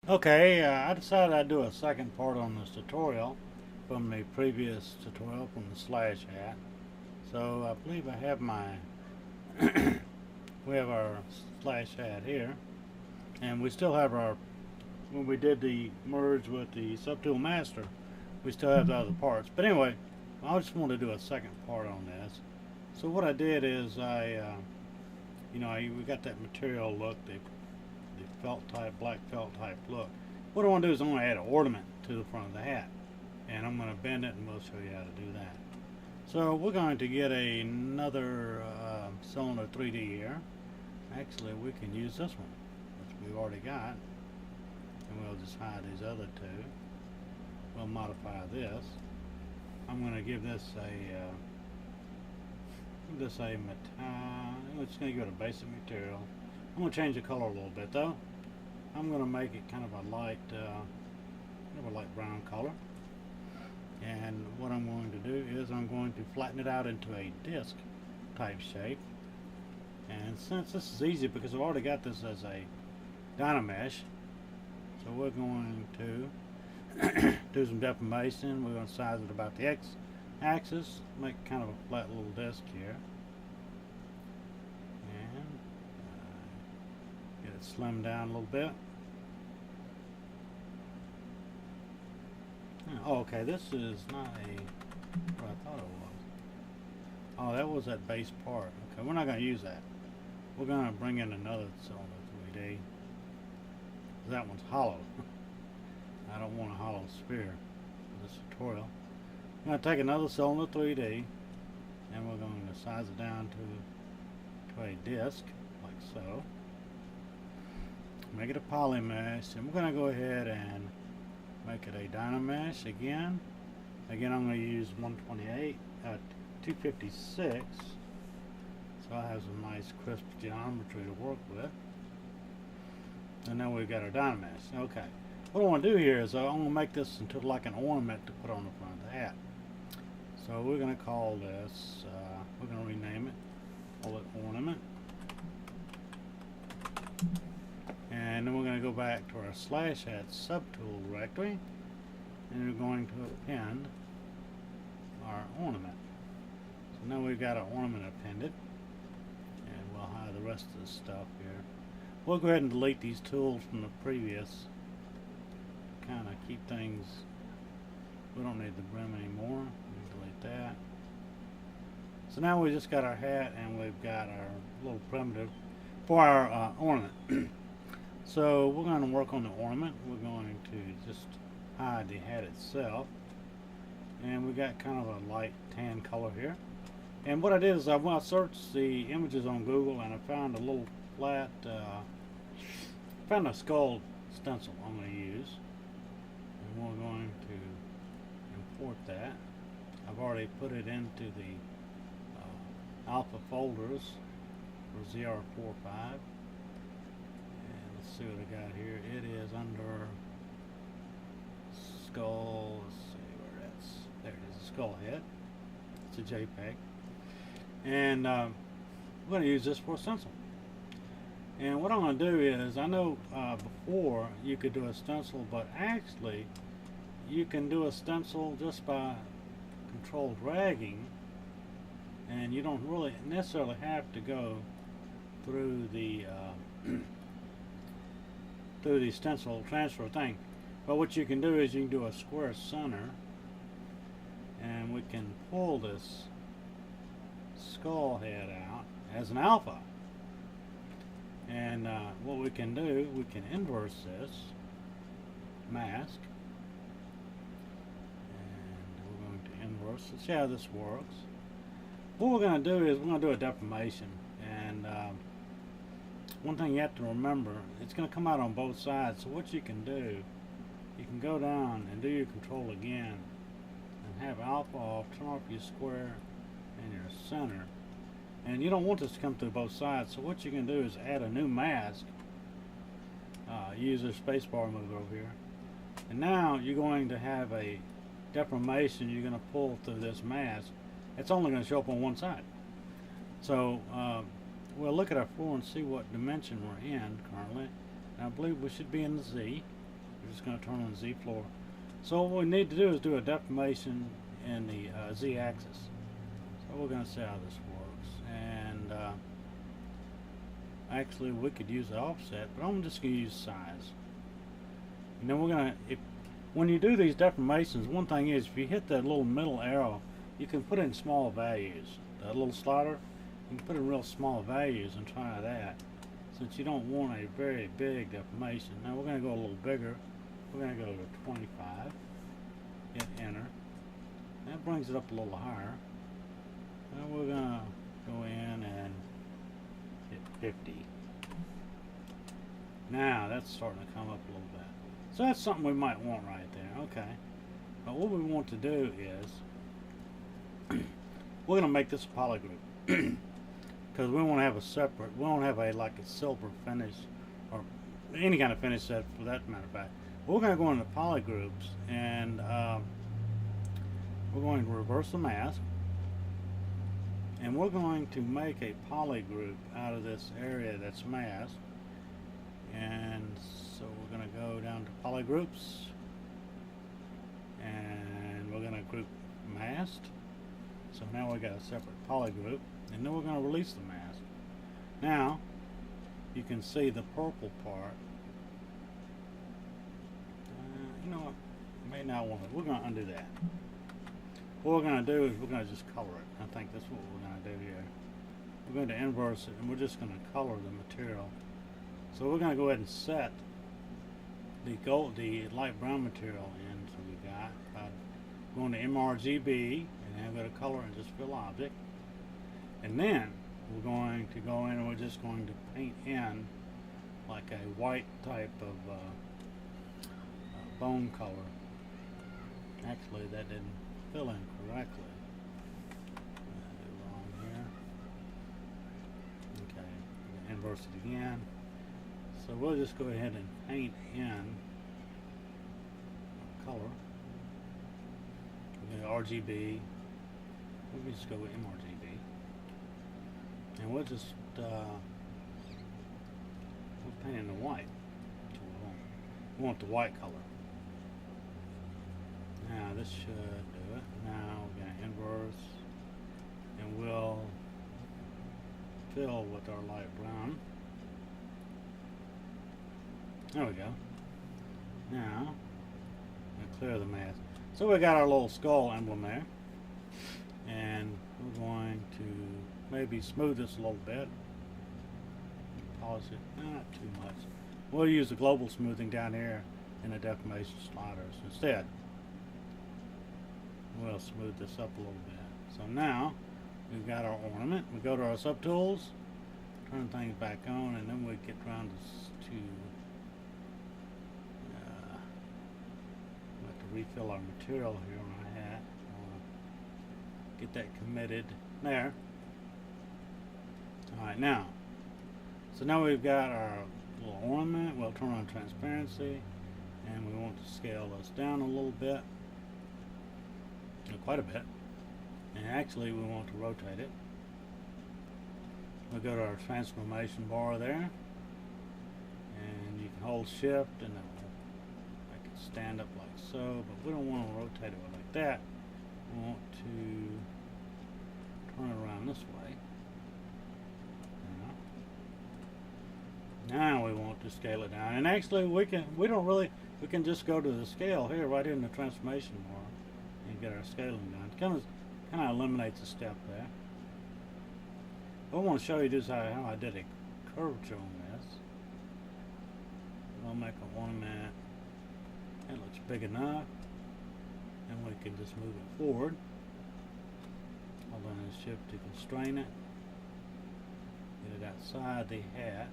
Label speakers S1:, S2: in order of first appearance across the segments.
S1: Okay, I decided I'd do a second part on this tutorial from the previous tutorial from the slash hat. So I believe I have we have our slash hat here, and we still have our, when we did the merge with the subtool master, we still have the other parts. But anyway, I just wanted to do a second part on this. So what I did is we got that material look, the felt type, black felt type look. What I want to do is I'm going to add an ornament to the front of the hat, and I'm going to bend it, and we'll show you how to do that. So we're going to get another cylinder 3D here. Actually, we can use this one, which we've already got, and we'll just hide these other two. We'll modify this. I'm going to give this a metal. I'm just going to give it a basic material. I'm going to change the color a little bit though. I'm going to make it kind of a light brown color. And what I'm going to do is I'm going to flatten it out into a disc type shape. And since this is easy because I've already got this as a Dynamesh, so we're going to do some deformation. We're going to size it about the x-axis, make kind of a flat little disc here. Slim down a little bit. Oh, okay, this is not what I thought it was. Oh, that was that base part. Okay, we're not going to use that. We're going to bring in another cylinder 3D. That one's hollow. I don't want a hollow sphere for this tutorial. I'm going to take another cylinder 3D, and we're going to size it down to a disc, like so. Make it a poly mesh, and we're going to go ahead and make it a Dynamesh again. Again, I'm going to use 256, so I have some nice crisp geometry to work with. And now we've got our Dynamesh. Okay, what I want to do here is I'm going to make this into like an ornament to put on the front of the hat. So we're going to call this, we're going to rename it, call it Ornament. And then we're going to go back to our slash hat subtool directory, and we're going to append our ornament. So now we've got our ornament appended, and we'll hide the rest of this stuff here. We'll go ahead and delete these tools from the previous, kind of keep things, we don't need the brim anymore. Delete that. So now we just got our hat, and we've got our little primitive for our ornament. So we're going to work on the ornament. We're going to just hide the hat itself, and we got kind of a light tan color here. And what I did is I searched the images on Google, and I found a little flat, found a skull stencil I'm going to use, and we're going to import that. I've already put it into the alpha folders for ZR45. See what I got here. It is under skull. Let's see where that's. There it is, a skull head. It's a JPEG, and we're going to use this for a stencil. And what I'm going to do is, I know before you could do a stencil, but actually you can do a stencil just by control dragging, and you don't really necessarily have to go through the through the stencil transfer thing. But what you can do is you can do a square center, and we can pull this skull head out as an alpha. And what we can do, we can inverse this mask, and we're going to inverse. Let's see how this works. What we're going to do is we're going to do a deformation, and one thing you have to remember, it's going to come out on both sides. So what you can do, you can go down and do your control again and have alpha off, turn off your square and your center. And you don't want this to come through both sides. So what you can do is add a new mask. Use the spacebar move over here. And now you're going to have a deformation you're going to pull through this mask. It's only going to show up on one side. So we'll look at our floor and see what dimension we're in currently. And I believe we should be in the Z. We're just going to turn on the Z floor. So what we need to do is do a deformation in the Z axis. So we're going to see how this works. And actually we could use the offset, but I'm just going to use size. And then we're going to, when you do these deformations, one thing is if you hit that little middle arrow, you can put in small values. That little slider, you can put in real small values and try that, since you don't want a very big deformation. Now we're going to go a little bigger. We're going to go to 25, hit enter. That brings it up a little higher. Now we're going to go in and hit 50. Now that's starting to come up a little bit. So that's something we might want right there. Okay. But what we want to do is we're going to make this a polygroup because we want to have a separate, we don't have a like a silver finish or any kind of finish set for that matter of fact. We're going to go into polygroups and we're going to reverse the mask and we're going to make a polygroup out of this area that's masked. And so we're going to go down to polygroups and we're going to group masked. So now we got a separate polygroup, and then we're going to release the mask. Now you can see the purple part. You know what? May not want it. We're going to undo that. What we're going to do is we're going to just color it. I think that's what we're going to do here. We're going to inverse it, and we're just going to color the material. So we're going to go ahead and set the light brown material in. So we got going to MRGB and then go to color and just fill object. And then we're going to go in and we're just going to paint in like a white type of bone color. Actually, that didn't fill in correctly. I did it wrong here. Okay, inverse it again. So we'll just go ahead and paint in color. RGB. We'll just go with MRGB. And we'll just we'll paint in the white. We want the white color. Now this should do it. Now we're going to inverse and we'll fill with our light brown. There we go. Now, we'll clear the mask. So we got our little skull emblem there. And we're going to maybe smooth this a little bit. Polish it, not too much. We'll use the global smoothing down here in the deformation sliders instead. We'll smooth this up a little bit. So now, we've got our ornament. We go to our subtools, turn things back on, and then we get around to refill our material here on our hat. Get that committed there. Alright, now, so now we've got our little ornament. We'll turn on transparency and we want to scale this down a little bit, quite a bit, and actually we want to rotate it. We'll go to our transformation bar there and you can hold shift and it will make it stand up like so, but we don't want to rotate it like that. We want to turn it around this way. Now we want to scale it down, and actually we can just go to the scale here right here in the transformation bar and get our scaling done. It kind of eliminates a step there. I want to show you just how I did a curvature on this. I'll make an ornament. That looks big enough, and we can just move it forward. Hold on the shift to constrain it. Get it outside the hat,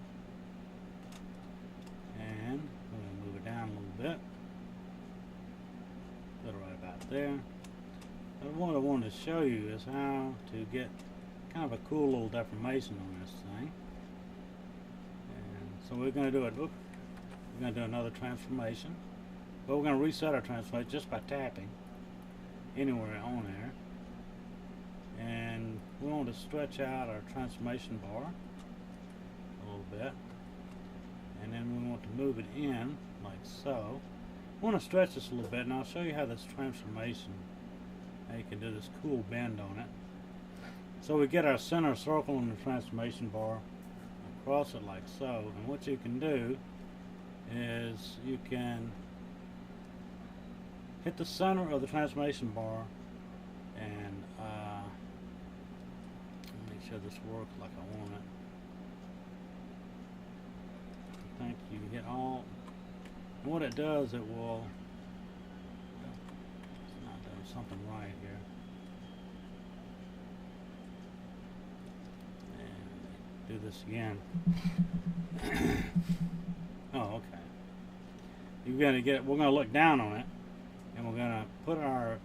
S1: and we're going to move it down a little bit. Put it right about there. But what I wanted to show you is how to get kind of a cool little deformation on this thing. And so we're going to do it. We're going to do another transformation. But we're going to reset our transformation just by tapping anywhere on there. And we want to stretch out our transformation bar a little bit. And then we want to move it in like so. I want to stretch this a little bit, and I'll show you how this transformation, how you can do this cool bend on it. So we get our center circle in the transformation bar, across it like so, and what you can do is you can hit the center of the transformation bar and make sure this works like I want it. I think you hit all, and what it does, it will, it's not doing something right here. And do this again. Oh, okay. You're gonna get, we're gonna look down on it, and we're gonna put our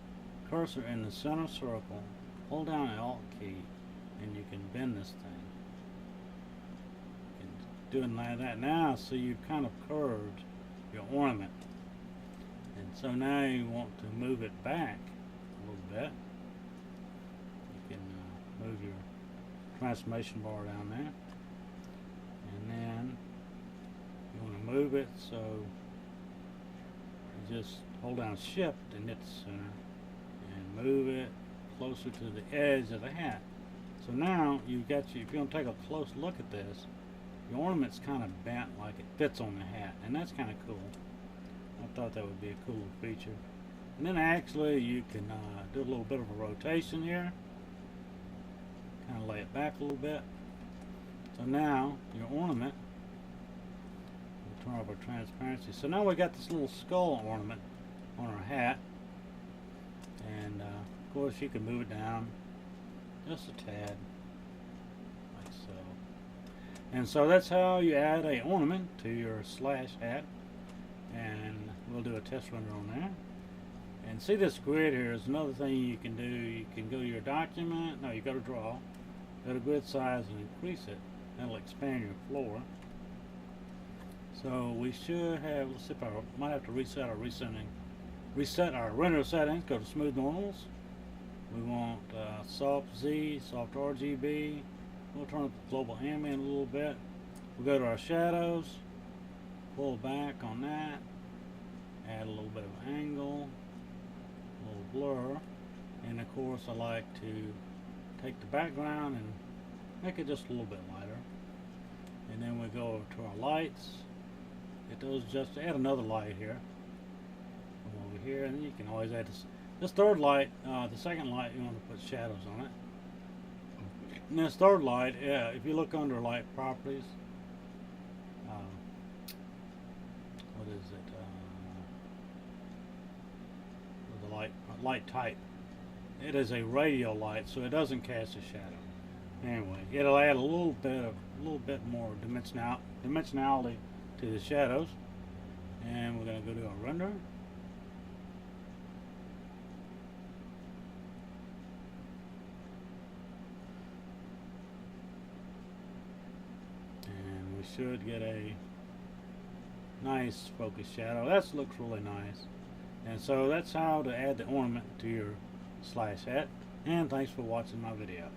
S1: cursor in the center circle, hold down the Alt key, and you can bend this thing. You can do it like that. Now, so you've kind of curved your ornament, and so now you want to move it back a little bit. You can move your transformation bar down there, and then you want to move it so you just hold down Shift and hit the center and move it closer to the edge of the hat. So now you've got you, if you want to take a close look at this, your ornament's kind of bent like it fits on the hat, and that's kind of cool. I thought that would be a cool feature. And then actually you can do a little bit of a rotation here, kind of lay it back a little bit. So now your ornament, we'll turn off our transparency. So now we got this little skull ornament on our hat, and of course you can move it down just a tad, like so. And so that's how you add a ornament to your slash hat, and we'll do a test render on there. And see this grid here is another thing you can do. You can go to your document, no, you go to draw, go to grid size and increase it. That'll expand your floor. So we should have, let's see if I might have to reset our render settings. Go to smooth normals. We want soft Z, soft RGB. We'll turn up the global ambient a little bit. We'll go to our shadows, pull back on that, add a little bit of angle, a little blur, and of course I like to take the background and make it just a little bit lighter. And then we go over to our lights. Get those, just add another light here. Come over here, and then you can always add this third light, the second light, you want to put shadows on it. And this third light, if you look under light properties, what is it? The light type. It is a radial light, so it doesn't cast a shadow. Anyway, it'll add a little bit more dimensionality to the shadows. And we're going to go to our render. And we should get a nice focus shadow. That looks really nice. And so that's how to add the ornament to your slash hat. And thanks for watching my video.